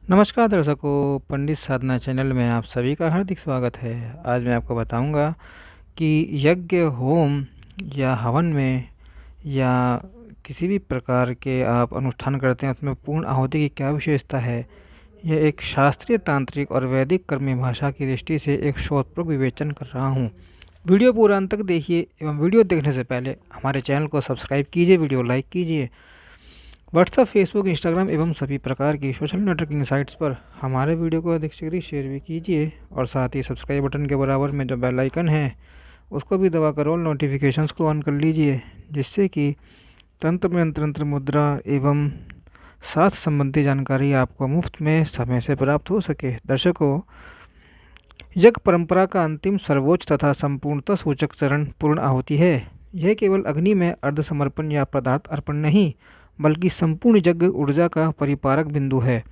नमस्कार दर्शकों, पंडित साधना चैनल में आप सभी का हार्दिक स्वागत है। आज मैं आपको बताऊंगा कि यज्ञ, होम या हवन में या किसी भी प्रकार के आप अनुष्ठान करते हैं उसमें पूर्ण आहुति की क्या विशेषता है। यह एक शास्त्रीय, तांत्रिक और वैदिक कर्मी भाषा की दृष्टि से एक शोधपूर्वक विवेचन कर रहा हूँ। वीडियो पूरा अंत तक देखिए एवं वीडियो देखने से पहले हमारे चैनल को सब्सक्राइब कीजिए, वीडियो लाइक कीजिए। व्हाट्सएप, फेसबुक, इंस्टाग्राम एवं सभी प्रकार की सोशल नेटवर्किंग साइट्स पर हमारे वीडियो को अधिक से अधिक शेयर भी कीजिए और साथ ही सब्सक्राइब बटन के बराबर में जो बेल आइकन है उसको भी दबाकर ऑल नोटिफिकेशंस को ऑन कर लीजिए, जिससे कि तंत्र मंत्र, तंत्र मुद्रा एवं स्वास्थ्य संबंधी जानकारी आपको मुफ्त में समय से प्राप्त हो सके। दर्शकों, यज्ञ परंपरा का अंतिम, सर्वोच्च तथा संपूर्णता सूचक चरण पूर्ण आहुति है। यह केवल अग्नि में अर्ध समर्पण या पदार्थ अर्पण नहीं, बल्कि संपूर्ण यज्ञ ऊर्जा का परिपारक बिंदु है।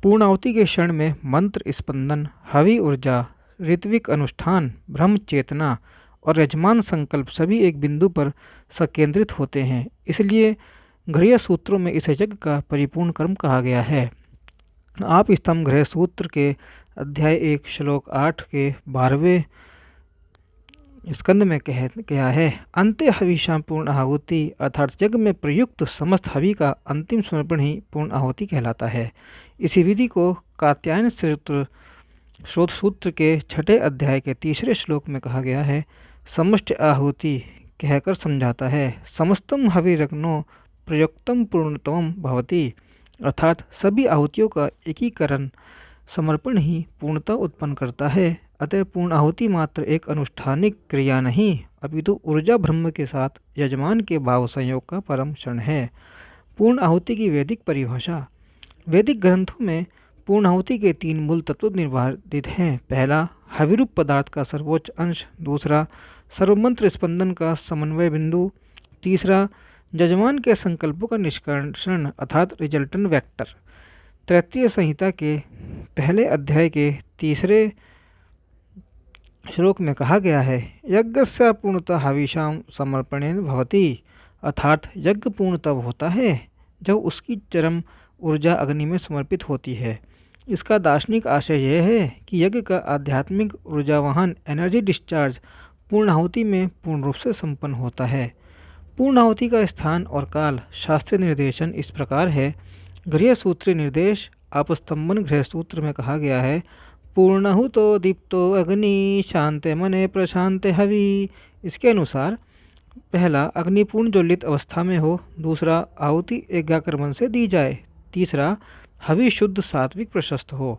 पूर्णाहुति के क्षण में मंत्र स्पंदन, हवि ऊर्जा, ऋत्विक अनुष्ठान, ब्रह्म चेतना और यजमान संकल्प सभी एक बिंदु पर संकेंद्रित होते हैं। इसलिए गृह सूत्रों में इस यज्ञ का परिपूर्ण कर्म कहा गया है। आप स्तंभ गृह सूत्र के अध्याय 1 श्लोक 8 के 12वें स्कंद में क्या है, अंत्य हविषा पूर्ण आहुति, अर्थात यज्ञ में प्रयुक्त समस्त हवि का अंतिम समर्पण ही पूर्ण आहुति कहलाता है। इसी विधि को कात्यायन शोध सूत्र के 6 अध्याय के 3 श्लोक में कहा गया है, समष्टि आहुति कहकर समझाता है। समस्तम हविरग्नो प्रयुक्तम पूर्णतम भवति, अर्थात सभी आहुतियों का एकीकरण, समर्पण ही पूर्णता उत्पन्न करता है। अतः पूर्ण आहुति मात्र एक अनुष्ठानिक क्रिया नहीं, अपितु ऊर्जा ब्रह्म के साथ यजमान के भाव संयोग का परम क्षण है। पूर्ण आहुति की वैदिक परिभाषा। वैदिक ग्रंथों में पूर्ण आहुति के 3 मूल तत्व निर्धारित हैं। पहला, हविरूप पदार्थ का सर्वोच्च अंश। दूसरा, सर्वमंत्र स्पंदन का समन्वय बिंदु। तीसरा, यजमान के संकल्पों का निष्कर्षण अर्थात रिजल्टेंट वेक्टर। तृतीय संहिता के पहले अध्याय के 3 श्लोक में कहा गया है, यज्ञस्य पूर्णतः हविषाम समर्पणेन भवति, अर्थात यज्ञ पूर्ण तब होता है जब उसकी चरम ऊर्जा अग्नि में समर्पित होती है। इसका दार्शनिक आशय यह है कि यज्ञ का आध्यात्मिक ऊर्जावाहन एनर्जी डिस्चार्ज पूर्ण आहुति में पूर्ण रूप से संपन्न होता है। पूर्ण आहुति का स्थान और काल। शास्त्रीय निर्देशन इस प्रकार है। गृह सूत्रीय निर्देश आपस्तंभन गृह सूत्र में कहा गया है, पूर्णहुतो दीप्तो अग्नि शांते मने प्रशांते हवि। इसके अनुसार पहला, अग्नि पूर्ण ज्वलित अवस्था में हो। दूसरा, आहुति यज्ञाकर्मण से दी जाए। तीसरा, हवि शुद्ध सात्विक प्रशस्त हो।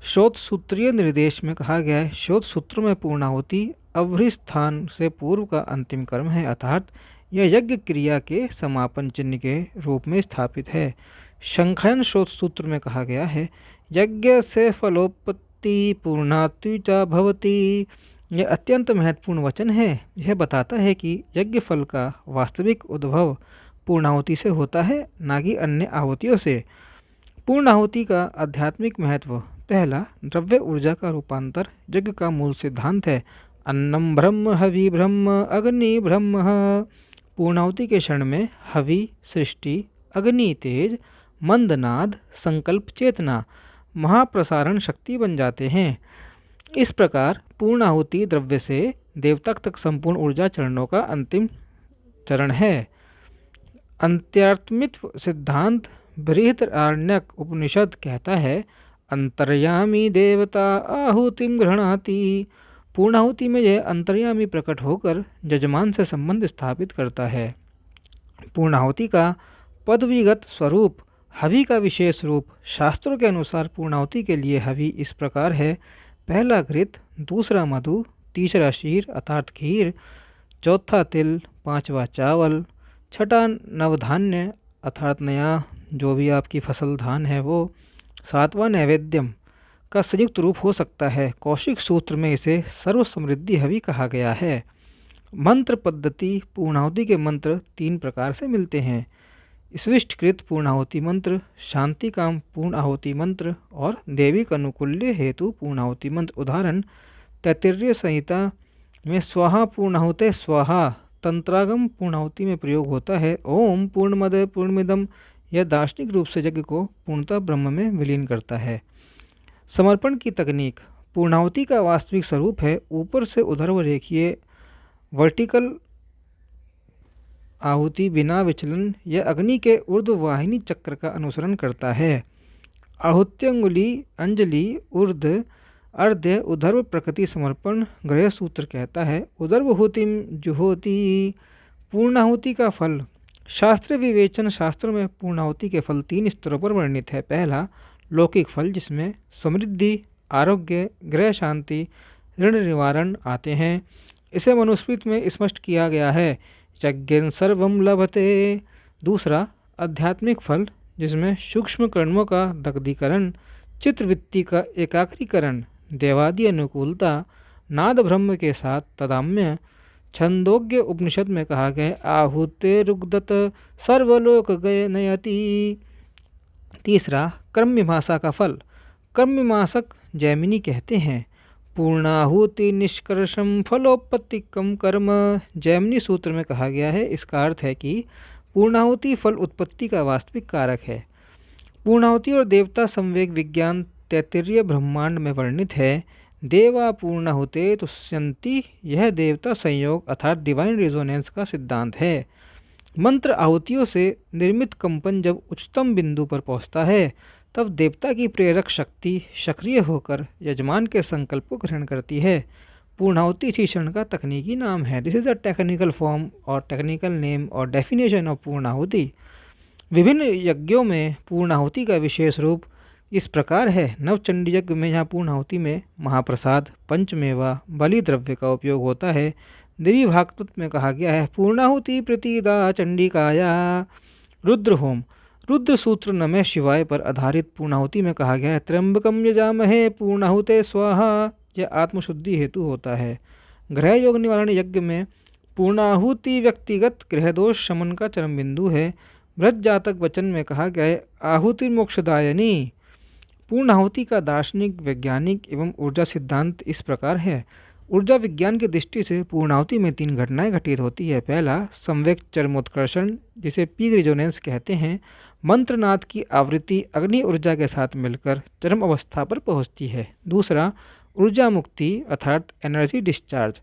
शोध सूत्रीय निर्देश में कहा गया है, शोध सूत्रों में पूर्ण आहुति अवृस्थान से पूर्व का अंतिम कर्म है, अर्थात यह यज्ञ क्रिया के समापन चिन्ह के रूप में स्थापित है। शंखायन शोध सूत्र में कहा गया है, यज्ञ से फलोत्पत्ति पूर्णात्ति च भवति। यह अत्यंत महत्वपूर्ण वचन है। यह बताता है कि यज्ञ फल का वास्तविक उद्भव पूर्णाहुति से होता है, न कि अन्य आहुतियों से। पूर्ण आहुति का आध्यात्मिक महत्व। पहला, द्रव्य ऊर्जा का रूपांतर यज्ञ का मूल सिद्धांत है। अन्नम ब्रह्म, हवि ब्रह्म, अग्नि ब्रह्म। पूर्णाहुति के क्षण में हवि सृष्टि, अग्नि तेज, मंदनाद, संकल्प चेतना, महाप्रसारण शक्ति बन जाते हैं। इस प्रकार पूर्ण आहुति द्रव्य से देवता तक संपूर्ण ऊर्जा चरणों का अंतिम चरण है। अंत्यात्मित्व सिद्धांत बृहदारण्यक उपनिषद कहता है, अंतर्यामी देवता आहुतिम गृह्णाति। पूर्ण आहुति में यह अंतर्यामी प्रकट होकर यजमान से संबंध स्थापित करता है। पूर्ण आहुति का पदवीगत स्वरूप। हवि का विशेष रूप। शास्त्रों के अनुसार पूर्णाहुति के लिए हवि इस प्रकार है, पहला घृत, दूसरा मधु, तीसरा क्षीर अर्थात खीर, चौथा तिल, पांचवा चावल, छठा नवधान्य अर्थात नया जो भी आपकी फसल धान है वो, सातवां नैवेद्यम का संयुक्त रूप हो सकता है। कौशिक सूत्र में इसे सर्व समृद्धि हवि कहा गया है। मंत्र पद्धति। पूर्णाहुति के मंत्र 3 प्रकार से मिलते हैं, स्विष्टकृत पूर्णाहुति मंत्र, शांति काम पूर्णाहुति मंत्र और दैविक अनुकूल्य हेतु पूर्णाहुति मंत्र। उदाहरण, तैत्तिरीय संहिता में स्वाहा पूर्णाहुते स्वाहा तंत्रागम पूर्णाहुति में प्रयोग होता है। ओम पूर्णमद पूर्णमिदम यह दार्शनिक रूप से यज्ञ को पूर्णतः ब्रह्म में विलीन करता है। समर्पण की तकनीक। पूर्णाहुति का वास्तविक स्वरूप है ऊपर से ऊर्ध्व रेखीय वर्टिकल आहुति बिना विचलन। यह अग्नि के ऊर्ध्ववाहिनी चक्र का अनुसरण करता है। आहुत्यंगुली अंजलि ऊर्ध्व अर्ध्य ऊर्ध्व प्रकृति समर्पण गृह सूत्र कहता है ऊर्ध्वहूतिम जुहोति। पूर्णाहुति का फल। शास्त्र विवेचन शास्त्रों में पूर्णाहुति के फल 3 स्तरों पर वर्णित है। पहला लौकिक फल जिसमें समृद्धि, आरोग्य, गृह शांति, ऋण निवारण आते हैं। इसे मनुस्मृति में स्पष्ट किया गया है यज्ञेन सर्वम लभते। दूसरा आध्यात्मिक फल जिसमें सूक्ष्म कर्मों का दग्धीकरण, चित्रवृत्ति का एकाग्रीकरण, देवादि अनुकूलता, नाद ब्रह्म के साथ तदाम्य। छंदोग्य उपनिषद में कहा गया आहुते रुग्दत सर्वलोक गय नयति। तीसरा कर्म मीमांसा का फल। कर्म मीमांसक जैमिनी कहते हैं पूर्णाहुति निष्कर्षम फलोपत्तिकम कर्म। जैमिनी सूत्र में कहा गया है इसका अर्थ है कि पूर्णाहुति फल उत्पत्ति का वास्तविक कारक है। पूर्णाहुति और देवता संवेग विज्ञान तैत्तिरीय ब्रह्मांड में वर्णित है। देवा पूर्णाहुते तुष्यन्ति। यह देवता संयोग अर्थात डिवाइन रेजोनेंस का सिद्धांत है। मंत्र आहुतियों से निर्मित कंपन जब उच्चतम बिंदु पर पहुंचता है तब देवता की प्रेरक शक्ति सक्रिय होकर यजमान के संकल्प को ग्रहण करती है। पूर्णाहुति इसी क्षण का तकनीकी नाम है। This is a technical form और टेक्निकल नेम और डेफिनेशन ऑफ पूर्णाहुति। विभिन्न यज्ञों में पूर्णाहुति का विशेष रूप इस प्रकार है। नवचंडी यज्ञ में यहाँ पूर्णाहुति में महाप्रसाद, पंचमेवा, बलि द्रव्य का उपयोग होता है। देवी भागवत में कहा गया है पूर्णाहुति प्रतीदा चंडिकाया। रुद्र होम। रुद्र सूत्र नमः शिवाय पर आधारित पूर्णाहुति में कहा गया है त्र्यंबकम यजामहे पूर्णाहुते स्वाहा। यह आत्मशुद्धि हेतु होता है। ग्रह योग निवारण यज्ञ में पूर्णाहुति व्यक्तिगत ग्रहदोष शमन का चरम बिंदु है। व्रत जातक वचन में कहा गया है आहुति मोक्षदायनी। पूर्णाहुति का दार्शनिक, वैज्ञानिक एवं ऊर्जा सिद्धांत इस प्रकार है। ऊर्जा विज्ञान की दृष्टि से पूर्णाहुति में 3 घटनाएं घटित होती है। पहला संवेग चरमोत्कर्षण जिसे पीक रिजोनेंस कहते हैं। मंत्रनाद की आवृत्ति अग्नि ऊर्जा के साथ मिलकर चरम अवस्था पर पहुंचती है। दूसरा ऊर्जा मुक्ति अर्थात एनर्जी डिस्चार्ज।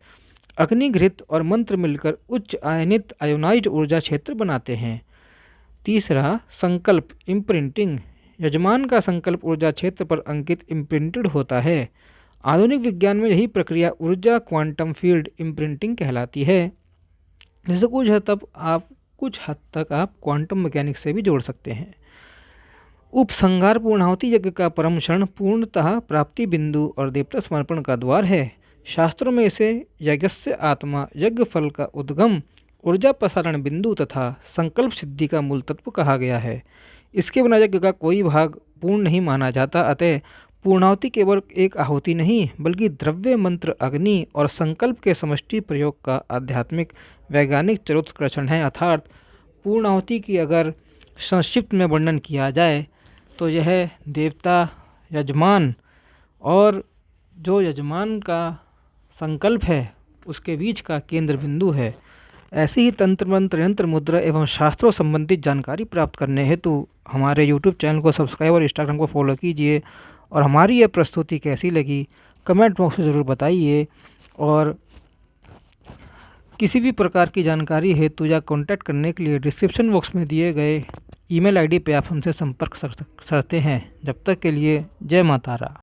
अग्निघृत और मंत्र मिलकर उच्च आयनित आयोनाइज्ड ऊर्जा क्षेत्र बनाते हैं। तीसरा संकल्प इम्प्रिंटिंग। यजमान का संकल्प ऊर्जा क्षेत्र पर अंकित इम्प्रिंटेड होता है। आधुनिक विज्ञान में यही प्रक्रिया ऊर्जा क्वांटम फील्ड इम्प्रिंटिंग कहलाती है। जिसे कुछ हद तक आप क्वांटम मैकेनिक्स से भी जोड़ सकते हैं। उपसंहार पूर्णाहुति यज्ञ का परम क्षण पूर्णतः प्राप्ति बिंदु और देवता समर्पण का द्वार है। शास्त्रों में इसे यज्ञस्य आत्मा, यज्ञ फल का उद्गम, ऊर्जा प्रसारण बिंदु तथा संकल्प सिद्धि का मूल तत्व कहा गया है। इसके बिना यज्ञ का कोई भाग पूर्ण नहीं माना जाता। अतः पूर्णाहुति केवल एक आहुति नहीं बल्कि द्रव्य, मंत्र, अग्नि और संकल्प के समष्टि प्रयोग का आध्यात्मिक वैज्ञानिक चरोत्कर्षण है। अर्थात पूर्णाहुति की अगर संक्षिप्त में वर्णन किया जाए तो यह देवता, यजमान और जो यजमान का संकल्प है उसके बीच का केंद्र बिंदु है। ऐसी ही तंत्र मंत्र, यंत्र, मुद्रा एवं शास्त्रों संबंधित जानकारी प्राप्त करने हेतु हमारे यूट्यूब चैनल को सब्सक्राइब और इंस्टाग्राम को फॉलो कीजिए। और हमारी यह प्रस्तुति कैसी लगी कमेंट बॉक्स में ज़रूर बताइए। और किसी भी प्रकार की जानकारी हेतु या कांटेक्ट करने के लिए डिस्क्रिप्शन बॉक्स में दिए गए ईमेल आईडी पे आप हमसे संपर्क कर सकते हैं। जब तक के लिए जय माता रा।